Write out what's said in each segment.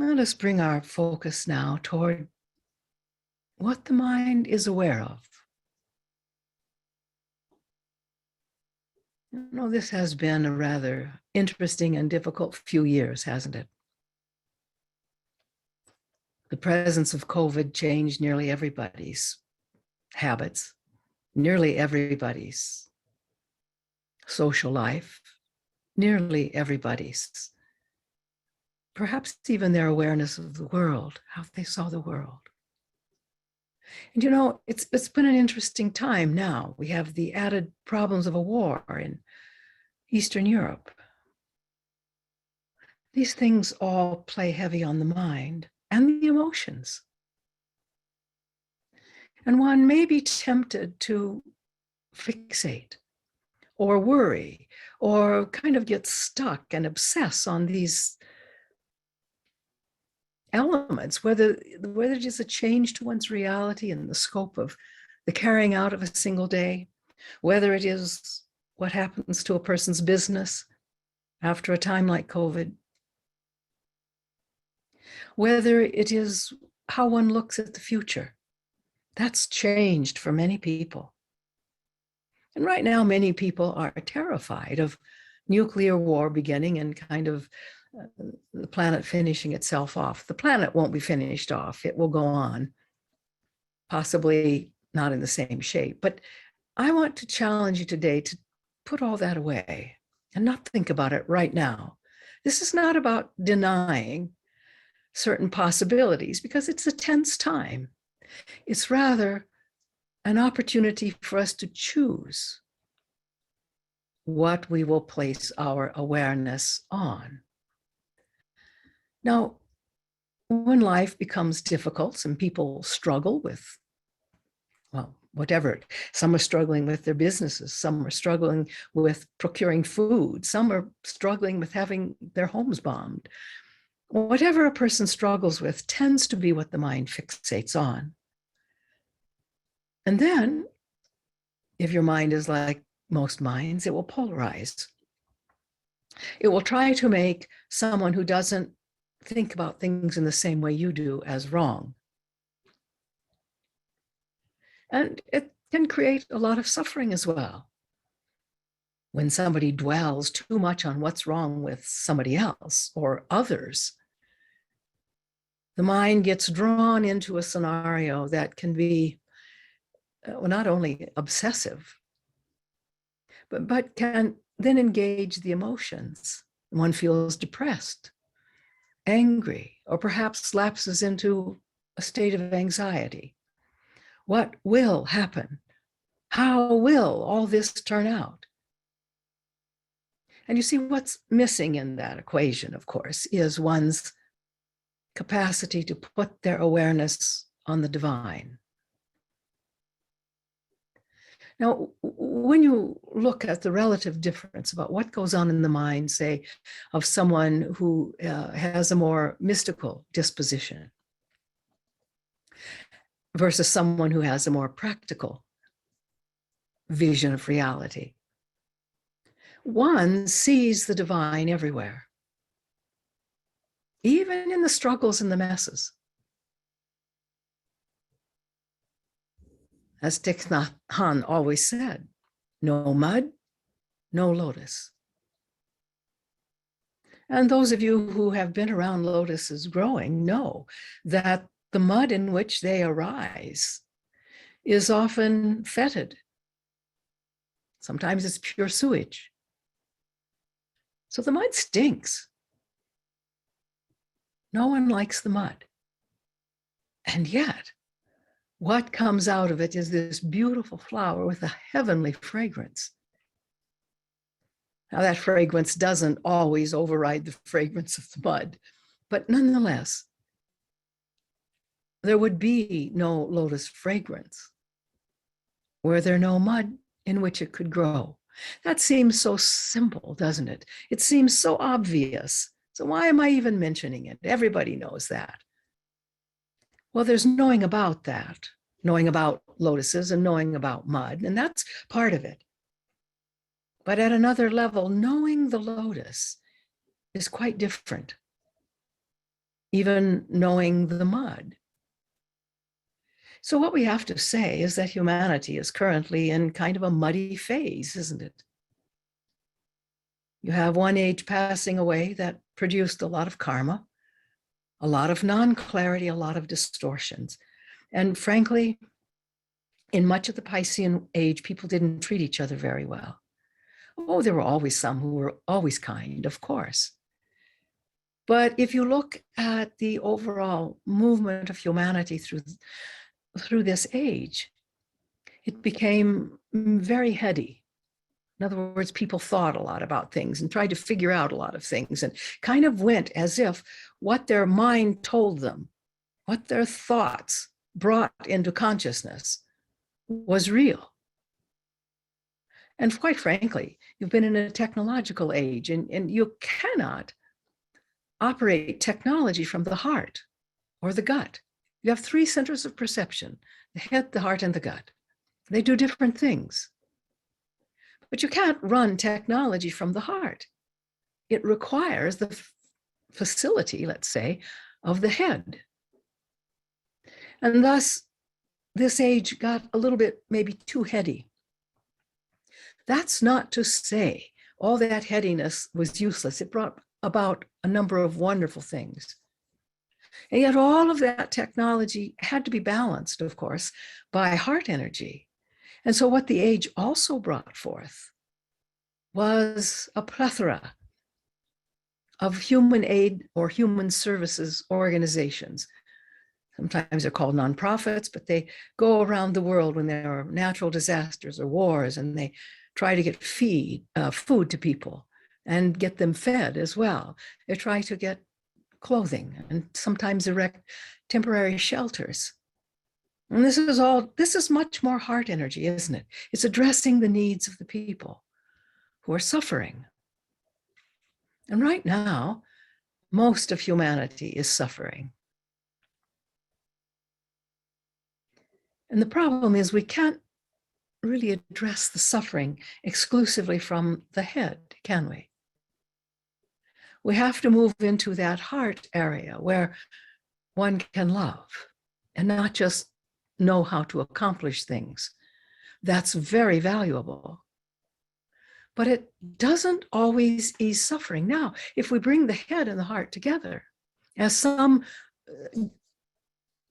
Let us bring our focus now toward what the mind is aware of. You know, this has been a rather interesting and difficult few years, hasn't it? The presence of COVID changed nearly everybody's habits, nearly everybody's social life, nearly everybody's, perhaps even their awareness of the world, how they saw the world. And you know, it's been an interesting time now. We have the added problems of a war in Eastern Europe. These things all play heavy on the mind and the emotions. And one may be tempted to fixate or worry or kind of get stuck and obsess on these elements, whether it is a change to one's reality in the scope of the carrying out of a single day, whether it is what happens to a person's business after a time like COVID, whether it is how one looks at the future. That's changed for many people. And right now, many people are terrified of nuclear war beginning and kind of the planet finishing itself off. The planet won't be finished off. It will go on, possibly not in the same shape. But I want to challenge you today to put all that away and not think about it right now. This is not about denying certain possibilities because it's a tense time. It's rather an opportunity for us to choose what we will place our awareness on. Now, when life becomes difficult, some people struggle with, well, whatever. Some are struggling with their businesses. Some are struggling with procuring food. Some are struggling with having their homes bombed. Whatever a person struggles with tends to be what the mind fixates on. And then, if your mind is like most minds, it will polarize. It will try to make someone who doesn't think about things in the same way you do as wrong. And it can create a lot of suffering as well. When somebody dwells too much on what's wrong with somebody else or others, the mind gets drawn into a scenario that can be not only obsessive, but can then engage the emotions. One feels depressed, angry, or perhaps lapses into a state of anxiety. What will happen? How will all this turn out? And you see, what's missing in that equation, of course, is one's capacity to put their awareness on the divine. Now, when you look at the relative difference about what goes on in the mind, say, of someone who has a more mystical disposition versus someone who has a more practical vision of reality, one sees the divine everywhere, even in the struggles and the messes. As Thich Nhat Hanh always said, no mud, no lotus. And those of you who have been around lotuses growing know that the mud in which they arise is often fetid. Sometimes it's pure sewage. So the mud stinks. No one likes the mud. And yet, what comes out of it is this beautiful flower with a heavenly fragrance. Now, that fragrance doesn't always override the fragrance of the mud, but nonetheless, there would be no lotus fragrance were there no mud in which it could grow. That seems so simple, doesn't it? It seems so obvious. So why am I even mentioning it? Everybody knows that. Well, there's knowing about that, knowing about lotuses and knowing about mud, and that's part of it. But at another level, knowing the lotus is quite different. even knowing the mud. So what we have to say is that humanity is currently in kind of a muddy phase, isn't it? You have one age passing away that produced a lot of karma, a lot of non-clarity, a lot of distortions. And frankly, in much of the Piscean age, people didn't treat each other very well. Oh, there were always some who were always kind, of course. But if you look at the overall movement of humanity through this age, it became very heady. In other words, people thought a lot about things and tried to figure out a lot of things and kind of went as if what their mind told them, what their thoughts brought into consciousness was real. And quite frankly, you've been in a technological age and you cannot operate technology from the heart or the gut. You have three centers of perception: the head, the heart, and the gut. They do different things. But you can't run technology from the heart. It requires the facility, let's say, of the head. And thus, this age got a little bit maybe too heady. That's not to say all that headiness was useless. It brought about a number of wonderful things. And yet all of that technology had to be balanced, of course, by heart energy. And so what the age also brought forth was a plethora of human aid or human services organizations. Sometimes they're called nonprofits, but they go around the world when there are natural disasters or wars, and they try to get food to people and get them fed as well. They try to get clothing and sometimes erect temporary shelters. And this is much more heart energy, isn't it? It's addressing the needs of the people who are suffering. And right now, most of humanity is suffering. And the problem is we can't really address the suffering exclusively from the head, can we? We have to move into that heart area where one can love and not just know how to accomplish things. That's very valuable. But it doesn't always ease suffering. Now, if we bring the head and the heart together, as some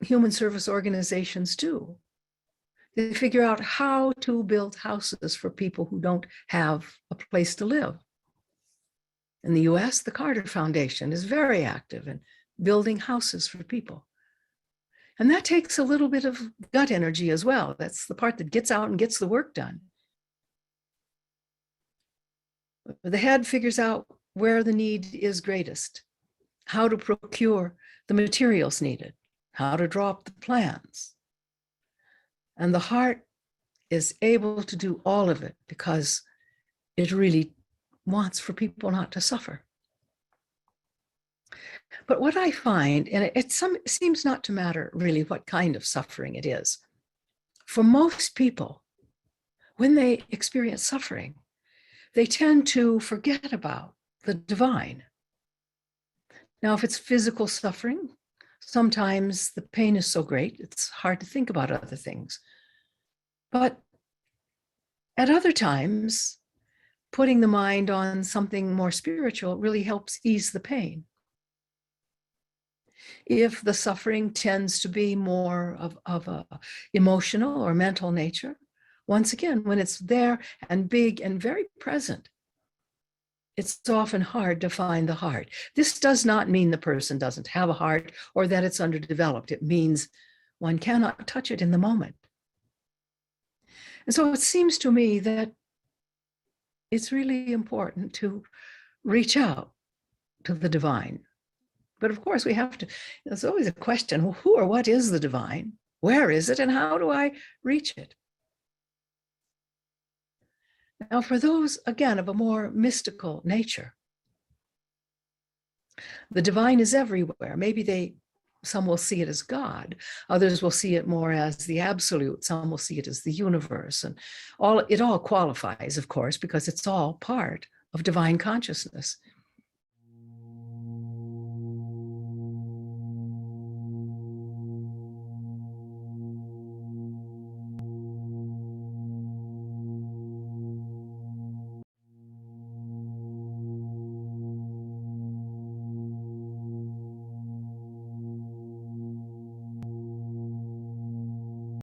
human service organizations do, they figure out how to build houses for people who don't have a place to live. In the US, the Carter Foundation is very active in building houses for people. And that takes a little bit of gut energy as well. That's the part that gets out and gets the work done. The head figures out where the need is greatest, how to procure the materials needed, how to draw up the plans. And the heart is able to do all of it because it really wants for people not to suffer. But what I find, and it seems not to matter really what kind of suffering it is, for most people, when they experience suffering, they tend to forget about the divine. Now, if it's physical suffering, sometimes the pain is so great, it's hard to think about other things. But at other times, putting the mind on something more spiritual really helps ease the pain. If the suffering tends to be more of a emotional or mental nature, once again, when it's there and big and very present, it's often hard to find the heart. This does not mean the person doesn't have a heart or that it's underdeveloped. It means one cannot touch it in the moment. And so it seems to me that it's really important to reach out to the divine. But of course, we have to, there's always a question, well, who or what is the divine? Where is it? And how do I reach it? Now, for those, again, of a more mystical nature, the divine is everywhere. Maybe some will see it as God. Others will see it more as the absolute. Some will see it as the universe. And it all qualifies, of course, because it's all part of divine consciousness.